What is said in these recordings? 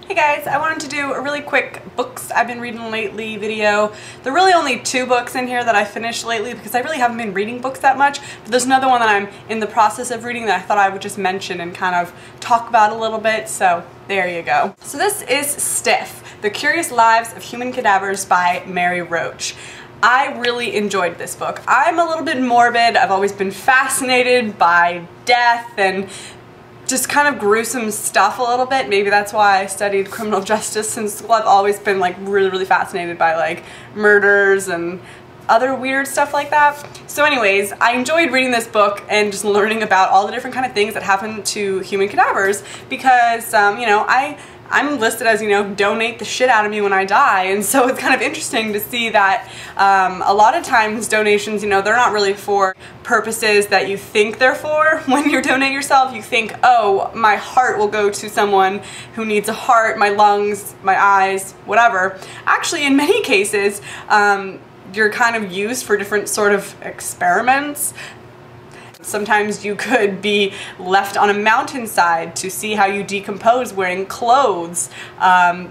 Hey guys, I wanted to do a really quick books I've been reading lately video. There are really only 2 books in here that I finished lately because I really haven't been reading books that much. But there's another one that I'm in the process of reading that I thought I would just mention and kind of talk about a little bit, so there you go. So this is Stiff, The Curious Lives of Human Cadavers by Mary Roach. I really enjoyed this book. I'm a little bit morbid. I've always been fascinated by death and just kind of gruesome stuff a little bit. Maybe that's why I studied criminal justice in school. I've always been like really fascinated by like murders and other weird stuff like that. So anyways, I enjoyed reading this book and just learning about all the different kind of things that happen to human cadavers because, you know, I'm listed as, you know, donate the shit out of me when I die, and so it's kind of interesting to see that a lot of times donations, you know, they're not really for purposes that you think they're for. When you donate yourself, you think, oh, my heart will go to someone who needs a heart, my lungs, my eyes, whatever. Actually, in many cases, you're kind of used for different sort of experiments. Sometimes you could be left on a mountainside to see how you decompose wearing clothes,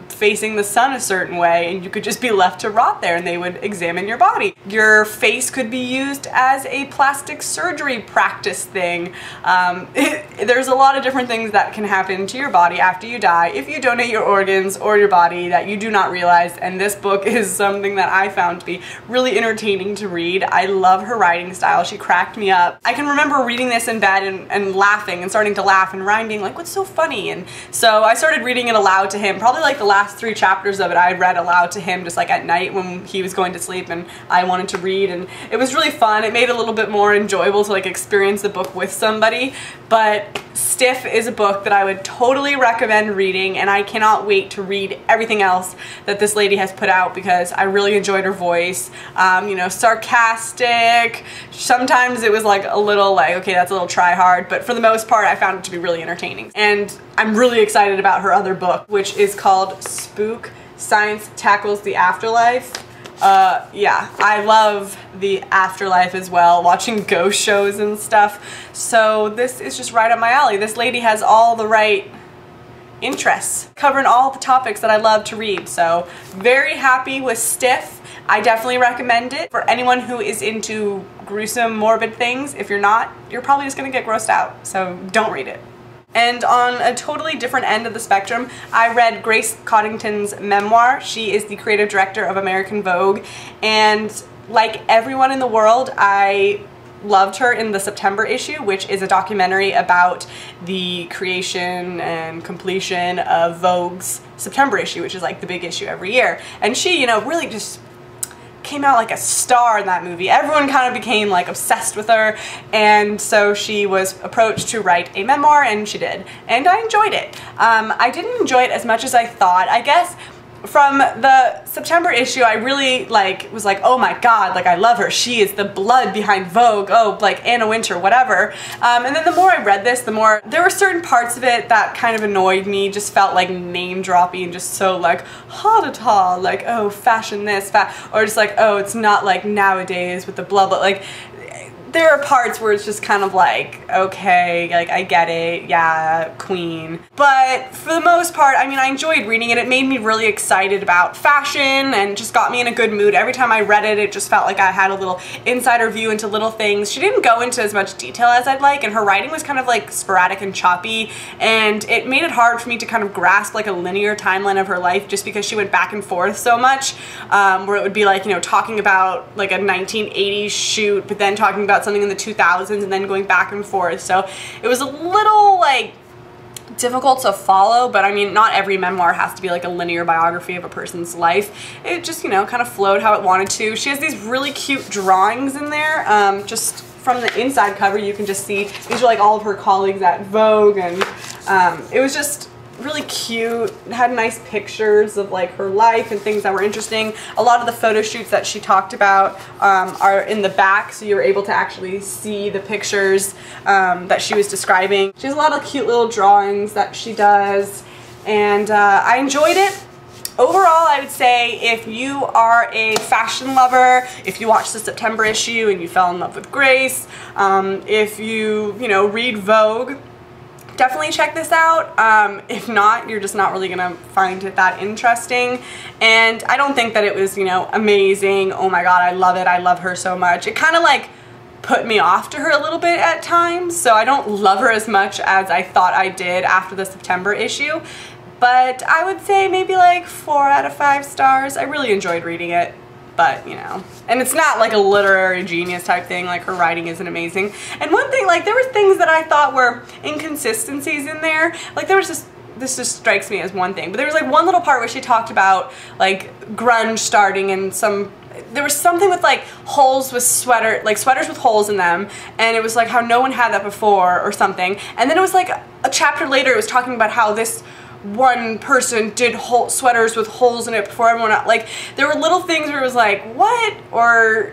facing the sun a certain way, and you could just be left to rot there and they would examine your body. Your face could be used as a plastic surgery practice thing. There's a lot of different things that can happen to your body after you die if you donate your organs or your body that you do not realize, and this book is something that I found to be really entertaining to read. I love her writing style. She cracked me up. I can remember reading this in bed and laughing and starting to laugh, and Ryan being like, what's so funny? And so I started reading it aloud to him. Probably like the last 3 chapters of it I read aloud to him just like at night when he was going to sleep and I wanted to read, and it was really fun. It made it a little bit more enjoyable to like experience the book with somebody. But Stiff is a book that I would totally recommend reading, and I cannot wait to read everything else that this lady has put out because I really enjoyed her voice. You know, sarcastic. Sometimes it was like a little like, okay, that's a little try hard, but for the most part I found it to be really entertaining. And I'm really excited about her other book, which is called Spook Science Tackles the Afterlife. Yeah, I love the afterlife as well, watching ghost shows and stuff, so this is just right up my alley. This lady has all the right interests, covering all the topics that I love to read, so very happy with Stiff. I definitely recommend it for anyone who is into gruesome, morbid things. If you're not, you're probably just gonna get grossed out, so don't read it. And on a totally different end of the spectrum, I read Grace Coddington's Memoir. She is the creative director of American Vogue, and like everyone in the world, I loved her in the September issue, which is a documentary about the creation and completion of Vogue's September issue, which is like the big issue every year. And she, you know, really just came out like a star in that movie. Everyone kind of became like obsessed with her, and so she was approached to write a memoir, and she did, and I enjoyed it. I didn't enjoy it as much as I thought. I guess from the September issue I really like was like, oh my god, like I love her, she is the blood behind Vogue, oh, like Anna Wintour, whatever. And then the more I read this, the more there were certain parts of it that kind of annoyed me, just felt like name droppy and just so like ha-da-ta, like oh fashion this, or just like oh it's not like nowadays with the blah blah, like there are parts where it's just kind of like, okay, like I get it, yeah, queen. But for the most part, I mean, I enjoyed reading it. It made me really excited about fashion and just got me in a good mood. Every time I read it, it just felt like I had a little insider view into little things. She didn't go into as much detail as I'd like, and her writing was kind of like sporadic and choppy, and it made it hard for me to kind of grasp like a linear timeline of her life just because she went back and forth so much, where it would be like, you know, talking about like a 1980s shoot, but then talking about something in the 2000s and then going back and forth. So it was a little like difficult to follow, but I mean, not every memoir has to be like a linear biography of a person's life. It just, you know, kind of flowed how it wanted to. She has these really cute drawings in there. Just from the inside cover you can just see these are like all of her colleagues at Vogue, and it was just really cute. It had nice pictures of like her life and things that were interesting. A lot of the photo shoots that she talked about are in the back, so you were able to actually see the pictures that she was describing. She has a lot of cute little drawings that she does, and I enjoyed it. Overall, I would say if you are a fashion lover, if you watched the September issue and you fell in love with Grace, if you know, read Vogue, definitely check this out. If not, you're just not really gonna find it that interesting. And I don't think that it was, you know, amazing. Oh my god, I love it. I love her so much. It kind of like put me off to her a little bit at times, so I don't love her as much as I thought I did after the September issue. But I would say maybe like 4 out of 5 stars. I really enjoyed reading it. But, you know, and it's not like a literary genius type thing, like her writing isn't amazing. And one thing, like there were things that I thought were inconsistencies in there. Like there was this just strikes me as one thing, but there was like one little part where she talked about like grunge starting and there was something with like holes with sweaters with holes in them, and it was like how no one had that before or something. And then it was like a chapter later it was talking about how this one person did sweaters with holes in it before everyone else. Like there were little things where it was like, what? Or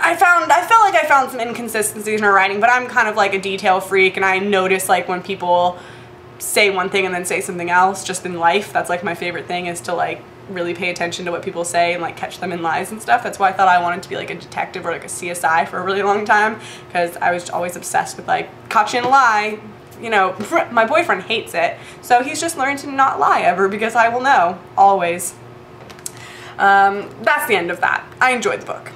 I felt like I found some inconsistencies in her writing, but I'm kind of like a detail freak, and I notice like when people say one thing and then say something else just in life. That's like my favorite thing, is to like really pay attention to what people say and like catch them in lies and stuff. That's why I thought I wanted to be like a detective or like a CSI for a really long time, because I was always obsessed with like, caught you in a lie. You know, my boyfriend hates it, so he's just learned to not lie ever, because I will know, always. That's the end of that. I enjoyed the book.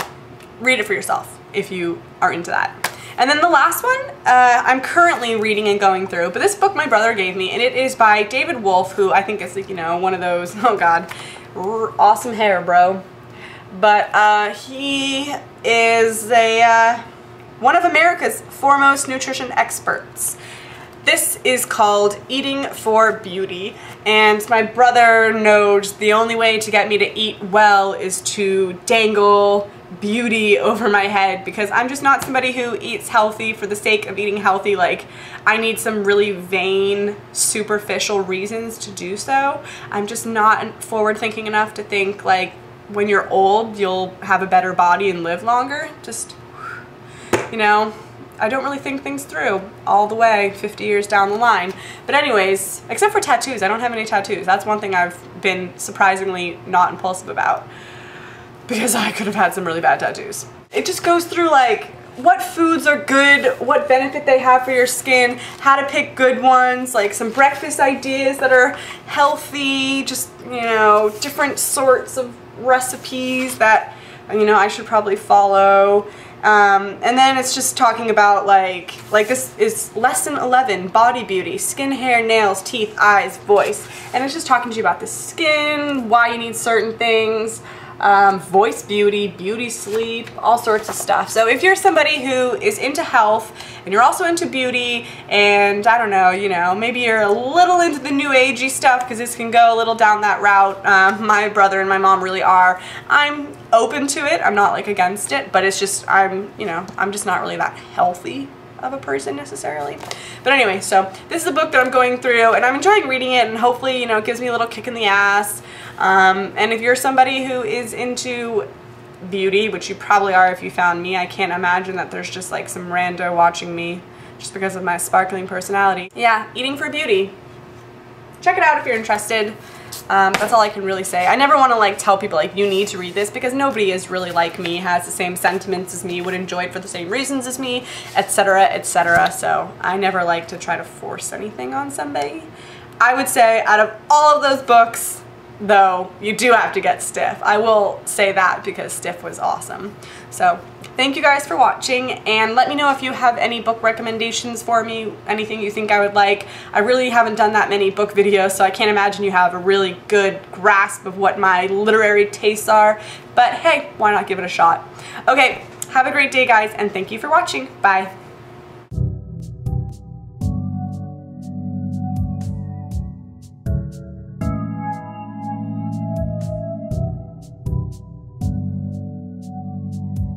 Read it for yourself if you are into that. And then the last one, I'm currently reading and going through, but this book my brother gave me, and it is by David Wolfe, who I think is like, you know, one of those, oh god, awesome hair, bro. But he is one of America's foremost nutrition experts. This is called Eating for Beauty, and my brother knows the only way to get me to eat well is to dangle beauty over my head, because I'm just not somebody who eats healthy for the sake of eating healthy. Like, I need some really vain, superficial reasons to do so. I'm just not forward thinking enough to think like when you're old you'll have a better body and live longer. Just, you know, I don't really think things through all the way 50 years down the line. But anyways, except for tattoos, I don't have any tattoos. That's one thing I've been surprisingly not impulsive about, because I could have had some really bad tattoos. It just goes through like what foods are good, what benefit they have for your skin, how to pick good ones, like some breakfast ideas that are healthy, just, you know, different sorts of recipes that, you know, I should probably follow. And then it's just talking about like this is lesson 11, body beauty, skin, hair, nails, teeth, eyes, voice. And it's just talking to you about the skin, why you need certain things, voice beauty, beauty sleep, all sorts of stuff. So if you're somebody who is into health and you're also into beauty, and I don't know, you know, maybe you're a little into the new agey stuff, because this can go a little down that route. My brother and my mom really are. I'm open to it. I'm not like against it, but it's just, you know, I'm just not really that healthy of a person necessarily. But anyway, so this is a book that I'm going through, and I'm enjoying reading it, and hopefully, you know, it gives me a little kick in the ass. And if you're somebody who is into beauty, which you probably are if you found me, I can't imagine that there's just like some rando watching me just because of my sparkling personality. Yeah, Eating for Beauty. Check it out if you're interested. That's all I can really say. I never want to like tell people like you need to read this, because nobody is really like me, has the same sentiments as me, would enjoy it for the same reasons as me, etc., etc. So I never like to try to force anything on somebody. I would say out of all of those books, though, you do have to get Stiff. I will say that, because Stiff was awesome. So thank you guys for watching, and let me know if you have any book recommendations for me, anything you think I would like. I really haven't done that many book videos, so I can't imagine you have a really good grasp of what my literary tastes are, but hey, why not give it a shot? Okay, have a great day guys, and thank you for watching. Bye.